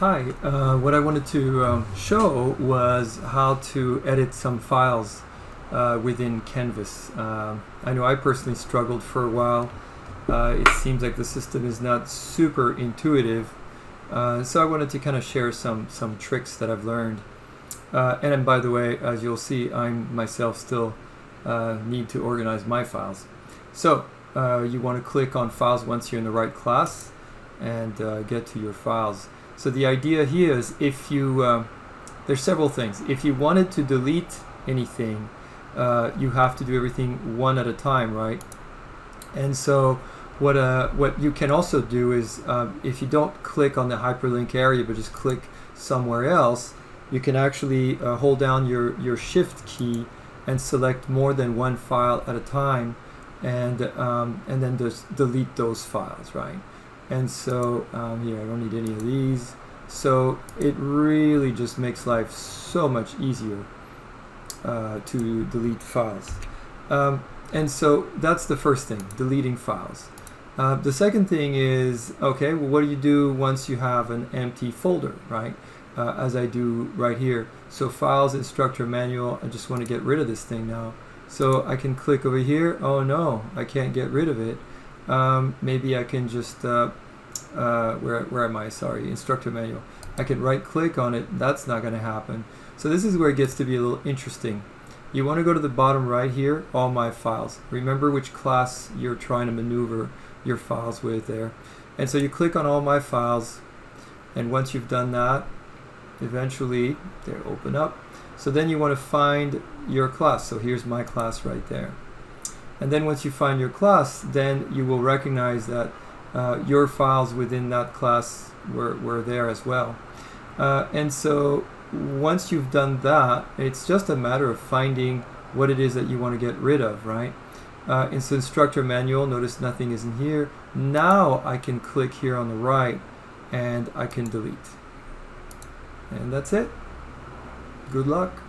Hi, what I wanted to show was how to edit some files within Canvas. I know I personally struggled for a while. It seems like the system is not super intuitive, so I wanted to kind of share some tricks that I've learned. And by the way, as you'll see, I myself still need to organize my files. So you want to click on Files once you're in the right class and get to your files. So the idea here is if you, there's several things. If you wanted to delete anything, you have to do everything one at a time, right? And so what you can also do is if you don't click on the hyperlink area but just click somewhere else, you can actually hold down your shift key and select more than one file at a time, and then just delete those files, right? And so here, I don't need any of these. So it really just makes life so much easier to delete files. And so that's the first thing, deleting files. The second thing is, okay, well, what do you do once you have an empty folder, right? As I do right here. So files, instructor manual, I just want to get rid of this thing now. So I can click over here. Oh no, I can't get rid of it. Maybe I can just, where am I? Sorry, instructor manual. I can right click on it. That's not going to happen. So this is where it gets to be a little interesting. You want to go to the bottom right here, all my files. Remember which class you're trying to maneuver your files with there. And so you click on all my files, and once you've done that, eventually they open up. So then you want to find your class. So here's my class right there. And then once you find your class, then you will recognize that your files within that class were there as well. And so once you've done that, it's just a matter of finding what it is that you want to get rid of, right? It's instructor manual. Notice nothing is in here. Now I can click here on the right and I can delete. And that's it. Good luck.